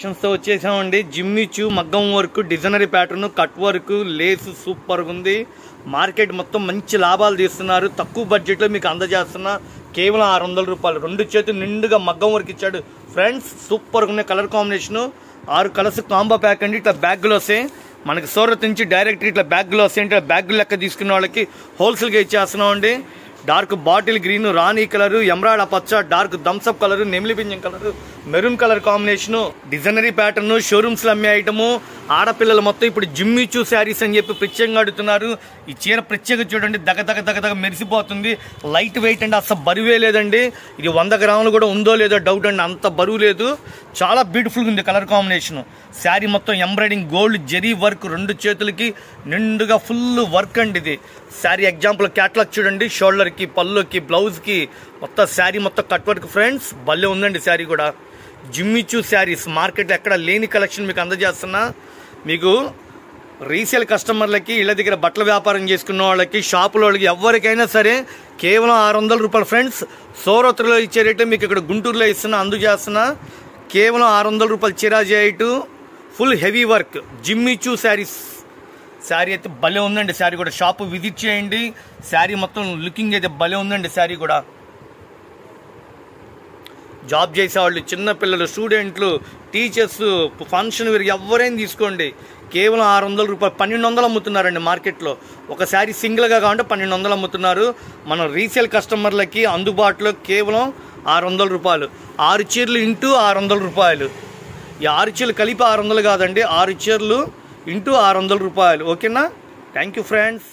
తో వచ్చేసామండి. జిమ్మిచూ మగ్గం వర్క్, డిజైనరీ ప్యాటర్న్, కట్ వర్క్, లేస్ సూపర్గా ఉంది. మార్కెట్ మొత్తం మంచి లాభాలు తీస్తున్నారు. తక్కువ బడ్జెట్లో మీకు అందజేస్తున్నా. కేవలం 600 రూపాయలు. 2 చేతులు నిండుగా మగ్గం వర్క్ ఇచ్చాడు ఫ్రెండ్స్. సూపర్గా ఉన్నాయి. Colour combination 6 colours combo pack అండి. ఇట్లా బ్యాగ్లో వస్తాయి మనకి. సూరత్ నుంచి డైరెక్ట్ ఇట్లా బ్యాగ్లో వస్తాయి. ఇట్లా బ్యాగ్ లెక్క తీసుకున్న వాళ్ళకి హోల్సేల్గా ఇచ్చేస్తున్నాం అండి. డార్క్ బాటిల్ గ్రీన్, రాణి కలరు, ఎమరాల్డ్ పచ్చ, డార్క్ థమ్స్అప్ కలరు, నెమిలి పింఛం కలరు, మెరూన్ కలర్ కాంబినేషను, డిజైనరీ ప్యాటర్న్, షోరూమ్స్లో అమ్మే ఐటము. ఆడపిల్లలు మొత్తం ఇప్పుడు జిమ్మిచూ శారీస్ అని చెప్పి ప్రత్యేకంగా అడుగుతున్నారు. ఈ చీర ప్రత్యేక చూడండి, దగ మెరిసిపోతుంది. లైట్ వెయిట్ అండి, అసలు బరువే లేదండి. ఇది 100 గ్రాములు కూడా ఉందో లేదో డౌట్ అండి, అంత బరువు లేదు. చాలా బ్యూటిఫుల్గా ఉంది కలర్ కాంబినేషను. శారీ మొత్తం ఎంబ్రాయిడింగ్, గోల్డ్ జరీ వర్క్, 2 చేతులకి నిండుగా ఫుల్ వర్క్ అండి. ఇది శారీ ఎగ్జాంపుల్ క్యాట్లాగ్ చూడండి. షోల్డర్కి, పళ్ళుకి, బ్లౌజ్కి మొత్తం శారీ మొత్తం కట్ వర్క్ ఫ్రెండ్స్. భలే ఉందండి శారీ కూడా. జిమ్మిచూ శారీస్ మార్కెట్లో ఎక్కడ లేని కలెక్షన్ మీకు అందజేస్తున్నా. మీకు రీసేల్ కస్టమర్లకి, ఇళ్ళ దగ్గర బట్టల వ్యాపారం చేసుకున్న వాళ్ళకి, షాపుల వాళ్ళకి, ఎవరికైనా సరే కేవలం 600 రూపాయలు ఫ్రెండ్స్. సూరత్లో ఇచ్చే రేటు మీకు ఇక్కడ గుంటూరులో ఇస్తున్నా, అందజేస్తున్నా. కేవలం 600 రూపాయలు. చిరాజీ ఐటు full heavy work Jimmy Choo saris. Sari అయితే భలే ఉందండి. శారీ కూడా షాపు విజిట్ చేయండి. శారీ మొత్తం లుకింగ్ అయితే భలే ఉందండి. శారీ కూడా జాబ్ చేసేవాళ్ళు, చిన్నపిల్లలు, స్టూడెంట్లు, టీచర్స్, ఫంక్షన్ వేర్ ఎవరైనా తీసుకోండి. కేవలం 600 రూపాయలు. 1200 అమ్ముతున్నారండి మార్కెట్లో. ఒక శారీ సింగిల్గా కావాలంటే 1200 అమ్ముతున్నారు. మనం రీసేల్ కస్టమర్లకి అందుబాటులో కేవలం 600 రూపాయలు. 6 చీరలు ఇంటూ 600 రూపాయలు. ఈ 6 చీరలు కలిపి 600 కాదండి, 6 చీరలు ఇంటూ 600 రూపాయలు. ఓకేనా? Thank you friends.